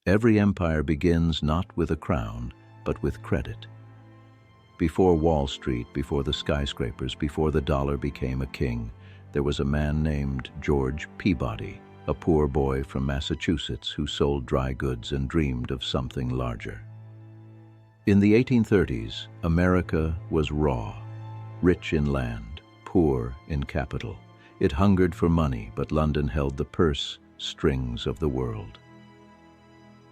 Every empire begins not with a crown, but with credit. Before Wall Street, before the skyscrapers, before the dollar became a king, there was a man named George Peabody, a poor boy from Massachusetts who sold dry goods and dreamed of something larger. In the 1830s, America was raw, rich in land, poor in capital. It hungered for money, but London held the purse strings of the world.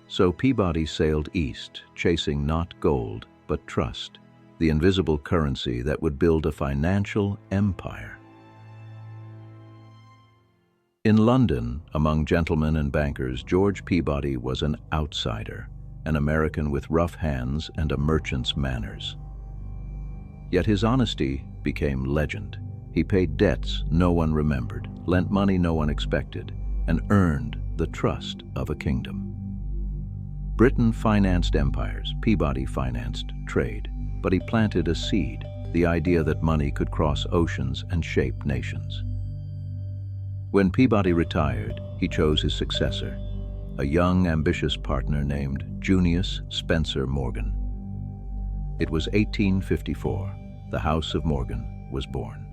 So Peabody sailed east, chasing not gold, but trust, the invisible currency that would build a financial empire. In London, among gentlemen and bankers, George Peabody was an outsider, an American with rough hands and a merchant's manners. Yet his honesty became legend. He paid debts no one remembered, lent money no one expected, and earned the trust of a kingdom. Britain financed empires, Peabody financed trade, but he planted a seed, the idea that money could cross oceans and shape nations. When Peabody retired, he chose his successor, a young, ambitious partner named Junius Spencer Morgan. It was 1854. The House of Morgan was born.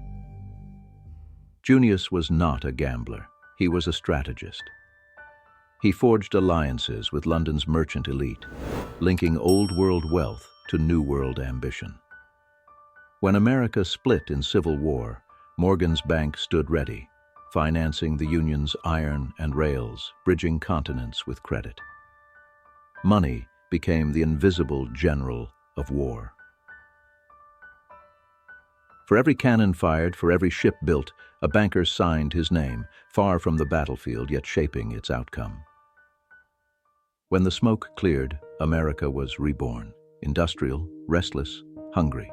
Junius was not a gambler. He was a strategist. He forged alliances with London's merchant elite, linking old world wealth to new world ambition. When America split in civil war, Morgan's bank stood ready, financing the Union's iron and rails, bridging continents with credit. Money became the invisible general of war. For every cannon fired, for every ship built, a banker signed his name, far from the battlefield, yet shaping its outcome. When the smoke cleared, America was reborn, industrial, restless, hungry.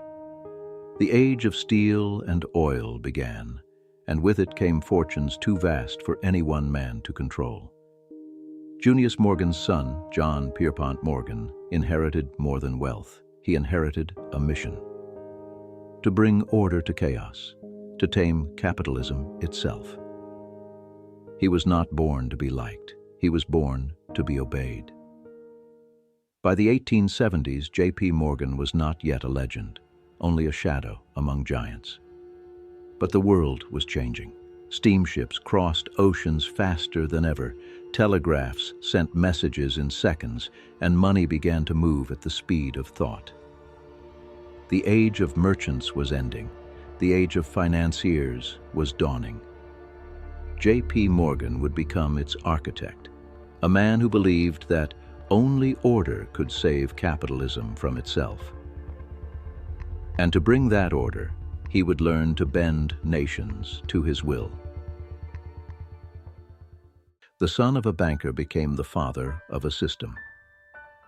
The age of steel and oil began, and with it came fortunes too vast for any one man to control. Junius Morgan's son, John Pierpont Morgan, inherited more than wealth. He inherited a mission: to bring order to chaos, to tame capitalism itself. He was not born to be liked. He was born to be obeyed. By the 1870s, J.P. Morgan was not yet a legend, only a shadow among giants. But the world was changing. Steamships crossed oceans faster than ever, telegraphs sent messages in seconds, and money began to move at the speed of thought. The age of merchants was ending. The age of financiers was dawning. J.P. Morgan would become its architect, a man who believed that only order could save capitalism from itself. And to bring that order, he would learn to bend nations to his will. The son of a banker became the father of a system.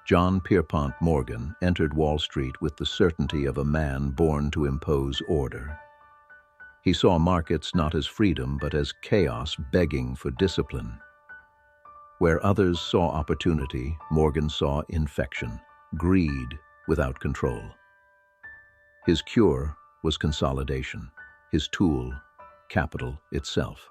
John Pierpont Morgan entered Wall Street with the certainty of a man born to impose order. He saw markets not as freedom, but as chaos begging for discipline. Where others saw opportunity, Morgan saw infection, greed without control. His cure was consolidation, his tool, capital itself.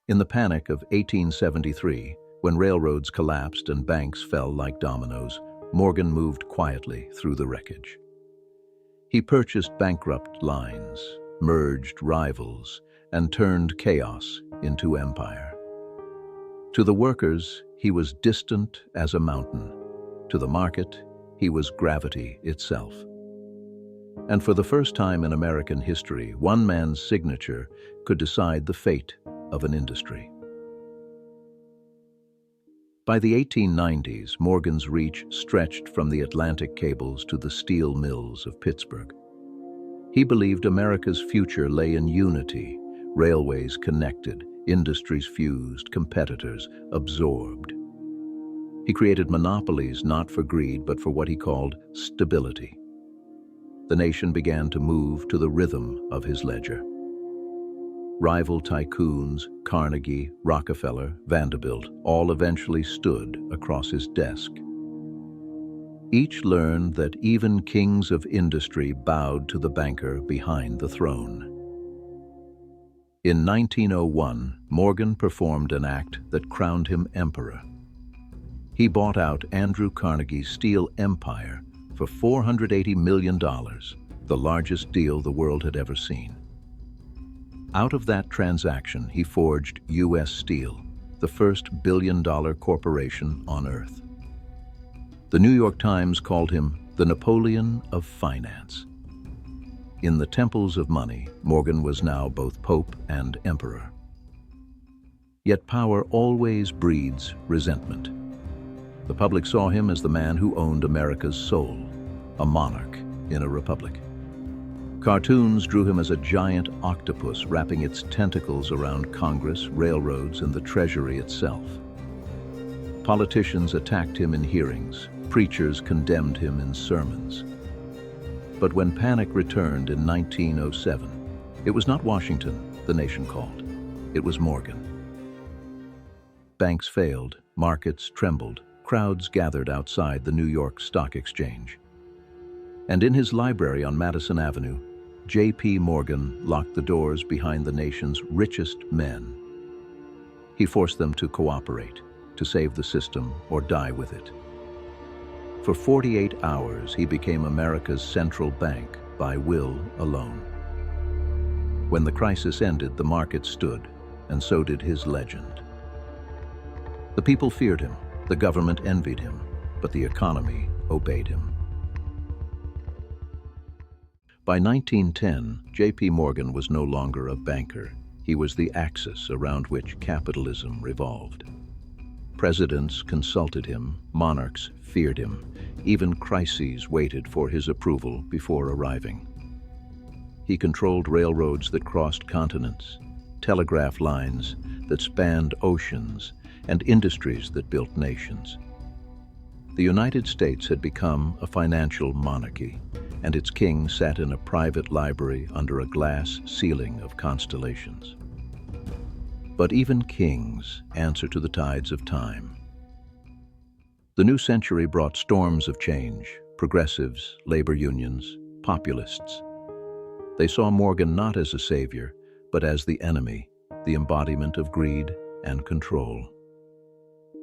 In the panic of 1873, when railroads collapsed and banks fell like dominoes, Morgan moved quietly through the wreckage. He purchased bankrupt lines, merged rivals, and turned chaos into empire. To the workers, he was distant as a mountain. To the market, he was gravity itself. And for the first time in American history, one man's signature could decide the fate of an industry. By the 1890s, Morgan's reach stretched from the Atlantic cables to the steel mills of Pittsburgh. He believed America's future lay in unity, railways connected, industries fused, competitors absorbed. He created monopolies not for greed, but for what he called stability. The nation began to move to the rhythm of his ledger. Rival tycoons, Carnegie, Rockefeller, Vanderbilt, all eventually stood across his desk. Each learned that even kings of industry bowed to the banker behind the throne. In 1901, Morgan performed an act that crowned him emperor. He bought out Andrew Carnegie's steel empire for $480 million, the largest deal the world had ever seen. Out of that transaction, he forged U.S. Steel, the first billion-dollar corporation on Earth. The New York Times called him the Napoleon of finance. In the temples of money, Morgan was now both pope and emperor. Yet power always breeds resentment. The public saw him as the man who owned America's soul, a monarch in a republic. Cartoons drew him as a giant octopus wrapping its tentacles around Congress, railroads, and the Treasury itself. Politicians attacked him in hearings, preachers condemned him in sermons. But when panic returned in 1907, it was not Washington the nation called, it was Morgan. Banks failed, markets trembled, crowds gathered outside the New York Stock Exchange. And in his library on Madison Avenue, J.P. Morgan locked the doors behind the nation's richest men. He forced them to cooperate, to save the system or die with it. For 48 hours, he became America's central bank by will alone. When the crisis ended, the market stood, and so did his legend. The people feared him, the government envied him, but the economy obeyed him. By 1910, J.P. Morgan was no longer a banker. He was the axis around which capitalism revolved. Presidents consulted him, monarchs feared him, even crises waited for his approval before arriving. He controlled railroads that crossed continents, telegraph lines that spanned oceans, and industries that built nations. The United States had become a financial monarchy, and its king sat in a private library under a glass ceiling of constellations. But even kings answer to the tides of time. The new century brought storms of change, progressives, labor unions, populists. They saw Morgan not as a savior, but as the enemy, the embodiment of greed and control.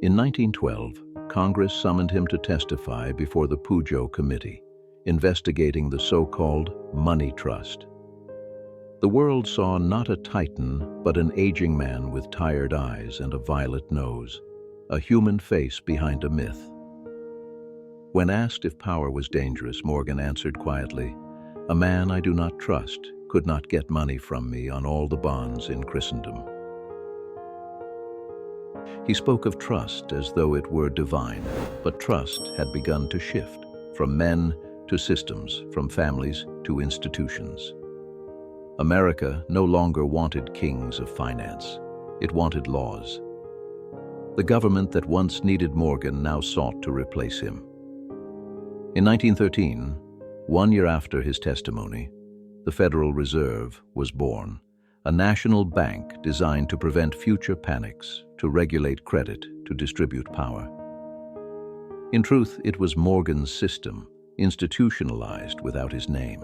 In 1912, Congress summoned him to testify before the Pujo Committee, investigating the so-called money trust. The world saw not a titan, but an aging man with tired eyes and a violet nose, a human face behind a myth. When asked if power was dangerous, Morgan answered quietly, "A man I do not trust could not get money from me on all the bonds in Christendom." He spoke of trust as though it were divine, but trust had begun to shift, from men to systems, from families to institutions. America no longer wanted kings of finance. It wanted laws. The government that once needed Morgan now sought to replace him. In 1913, 1 year after his testimony, the Federal Reserve was born, a national bank designed to prevent future panics, to regulate credit, to distribute power. In truth, it was Morgan's system, institutionalized without his name.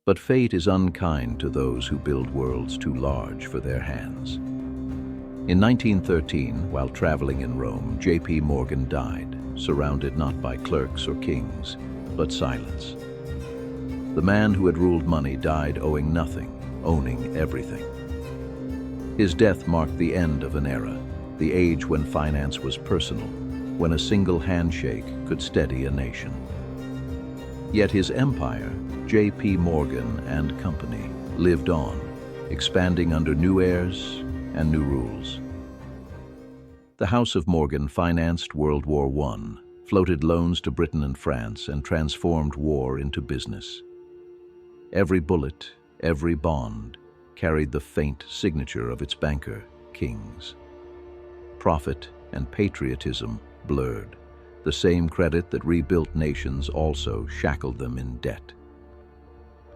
But fate is unkind to those who build worlds too large for their hands. In 1913, while traveling in Rome, J.P. Morgan died, surrounded not by clerks or kings, but silence. The man who had ruled money died owing nothing, owning everything. His death marked the end of an era, the age when finance was personal, when a single handshake could steady a nation. Yet his empire, J.P. Morgan and Company, lived on, expanding under new heirs and new rules. The House of Morgan financed World War I, floated loans to Britain and France, and transformed war into business. Every bullet, every bond, carried the faint signature of its banker, kings. Profit and patriotism blurred. The same credit that rebuilt nations also shackled them in debt.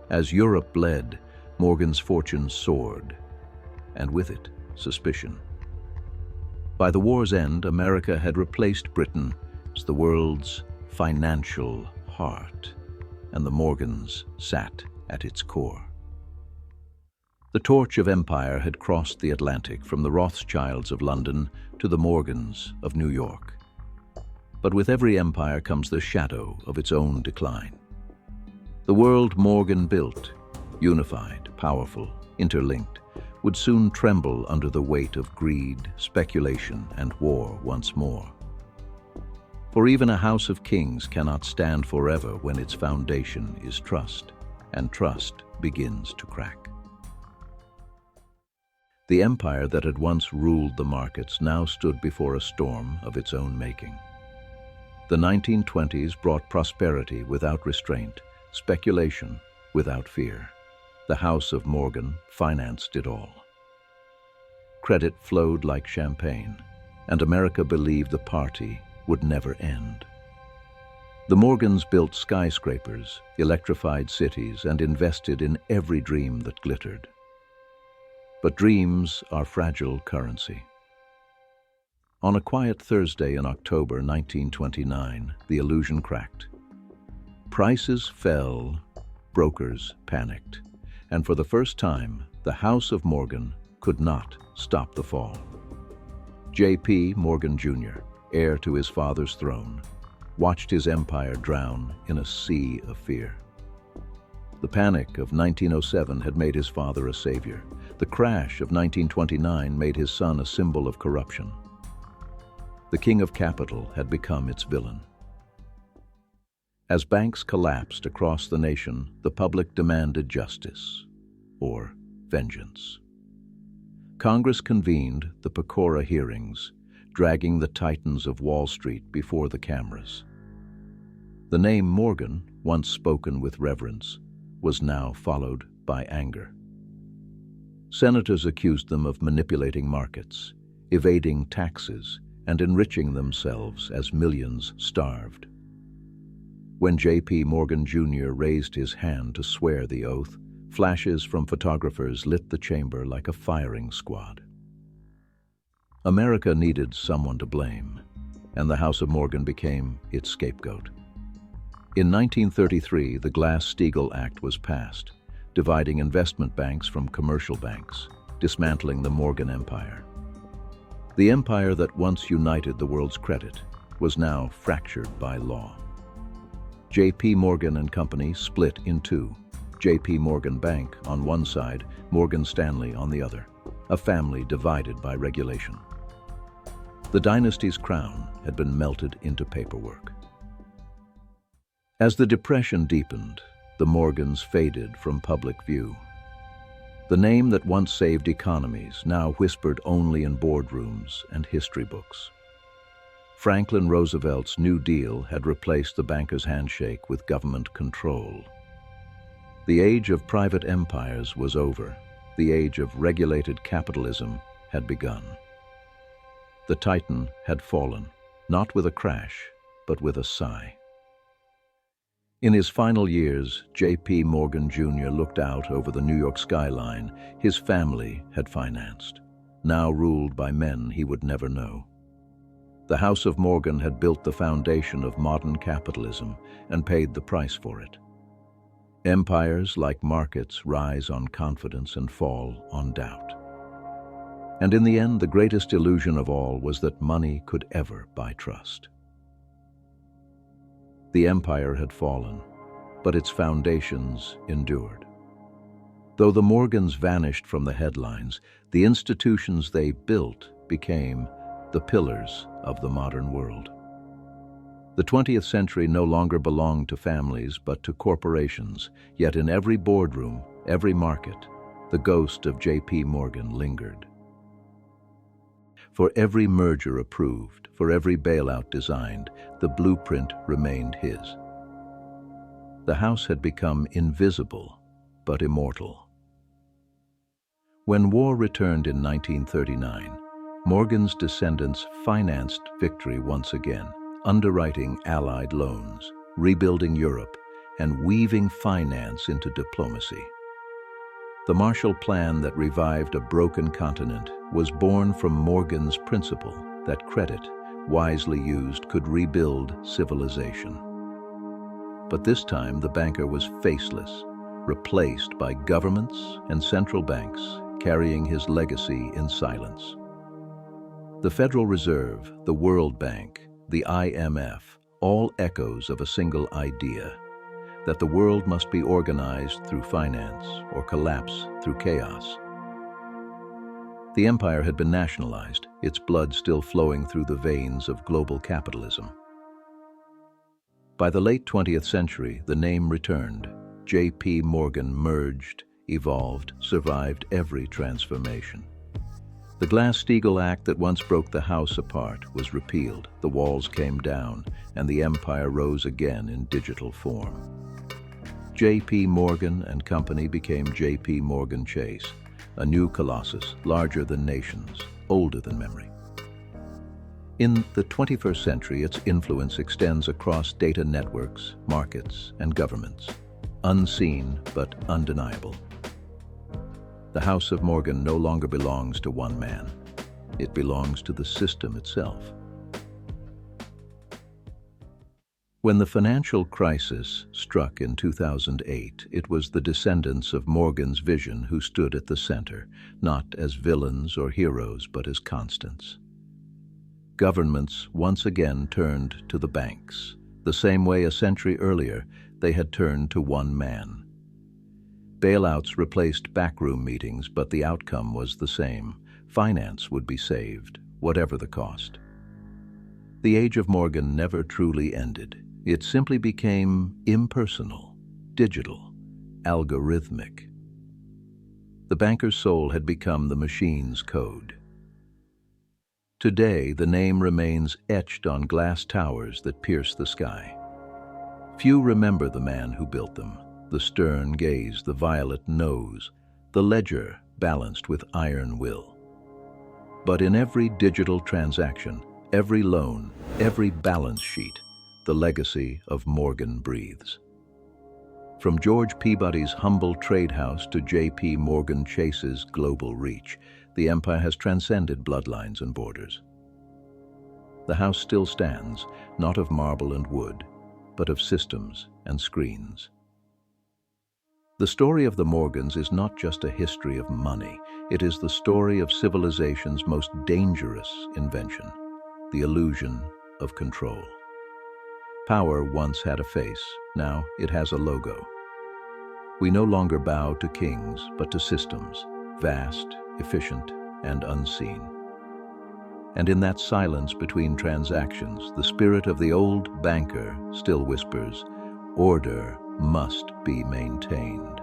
As Europe bled, Morgan's fortune soared, and with it, suspicion. By the war's end, America had replaced Britain as the world's financial heart, and the Morgans sat at its core. The torch of empire had crossed the Atlantic from the Rothschilds of London to the Morgans of New York. But with every empire comes the shadow of its own decline. The world Morgan built, unified, powerful, interlinked, would soon tremble under the weight of greed, speculation, and war once more. For even a house of kings cannot stand forever when its foundation is trust, and trust begins to crack. The empire that had once ruled the markets now stood before a storm of its own making. The 1920s brought prosperity without restraint, speculation without fear. The House of Morgan financed it all. Credit flowed like champagne, and America believed the party would never end. The Morgans built skyscrapers, electrified cities, and invested in every dream that glittered. But dreams are fragile currency. On a quiet Thursday in October 1929, the illusion cracked. Prices fell, brokers panicked, and for the first time, the House of Morgan could not stop the fall. J.P. Morgan Jr., heir to his father's throne, watched his empire drown in a sea of fear. The panic of 1907 had made his father a savior. The crash of 1929 made his son a symbol of corruption. The king of capital had become its villain. As banks collapsed across the nation, the public demanded justice, or vengeance. Congress convened the Pecora hearings, dragging the titans of Wall Street before the cameras. The name Morgan, once spoken with reverence, was now followed by anger. Senators accused them of manipulating markets, evading taxes, and enriching themselves as millions starved. When J.P. Morgan Jr. raised his hand to swear the oath, flashes from photographers lit the chamber like a firing squad. America needed someone to blame, and the House of Morgan became its scapegoat. In 1933, the Glass-Steagall Act was passed, dividing investment banks from commercial banks, dismantling the Morgan Empire. The empire that once united the world's credit was now fractured by law. J.P. Morgan and Company split in two, J.P. Morgan Bank on one side, Morgan Stanley on the other, a family divided by regulation. The dynasty's crown had been melted into paperwork. As the Depression deepened, the Morgans faded from public view. The name that once saved economies now whispered only in boardrooms and history books. Franklin Roosevelt's New Deal had replaced the banker's handshake with government control. The age of private empires was over. The age of regulated capitalism had begun. The Titan had fallen, not with a crash, but with a sigh. In his final years, J.P. Morgan Jr. looked out over the New York skyline his family had financed, now ruled by men he would never know. The House of Morgan had built the foundation of modern capitalism and paid the price for it. Empires, like markets, rise on confidence and fall on doubt. And in the end, the greatest illusion of all was that money could ever buy trust. The empire had fallen, but its foundations endured. Though the Morgans vanished from the headlines, the institutions they built became the pillars of the modern world. The 20th century no longer belonged to families but to corporations, yet in every boardroom, every market, the ghost of J.P. Morgan lingered. For every merger approved, for every bailout designed, the blueprint remained his. The house had become invisible, but immortal. When war returned in 1939, Morgan's descendants financed victory once again, underwriting Allied loans, rebuilding Europe, and weaving finance into diplomacy. The Marshall Plan that revived a broken continent was born from Morgan's principle that credit, wisely used, could rebuild civilization. But this time the banker was faceless, replaced by governments and central banks carrying his legacy in silence. The Federal Reserve, the World Bank, the IMF, all echoes of a single idea, that the world must be organized through finance or collapse through chaos. The empire had been nationalized, its blood still flowing through the veins of global capitalism. By the late 20th century, the name returned. J.P. Morgan merged, evolved, survived every transformation. The Glass-Steagall Act that once broke the house apart was repealed, the walls came down, and the empire rose again in digital form. J.P. Morgan and Company became J.P. Morgan Chase, a new colossus, larger than nations, older than memory. In the 21st century, its influence extends across data networks, markets, and governments, unseen but undeniable. The House of Morgan no longer belongs to one man. It belongs to the system itself. When the financial crisis struck in 2008, it was the descendants of Morgan's vision who stood at the center, not as villains or heroes, but as constants. Governments once again turned to the banks, the same way a century earlier they had turned to one man. Bailouts replaced backroom meetings, but the outcome was the same. Finance would be saved, whatever the cost. The age of Morgan never truly ended. It simply became impersonal, digital, algorithmic. The banker's soul had become the machine's code. Today, the name remains etched on glass towers that pierce the sky. Few remember the man who built them, the stern gaze, the violet nose, the ledger balanced with iron will. But in every digital transaction, every loan, every balance sheet, the legacy of Morgan breathes. From George Peabody's humble trade house to J.P. Morgan Chase's global reach, the empire has transcended bloodlines and borders. The house still stands, not of marble and wood, but of systems and screens. The story of the Morgans is not just a history of money, it is the story of civilization's most dangerous invention, the illusion of control. Power once had a face, now it has a logo. We no longer bow to kings, but to systems, vast, efficient, and unseen. And in that silence between transactions, the spirit of the old banker still whispers, "Order must be maintained."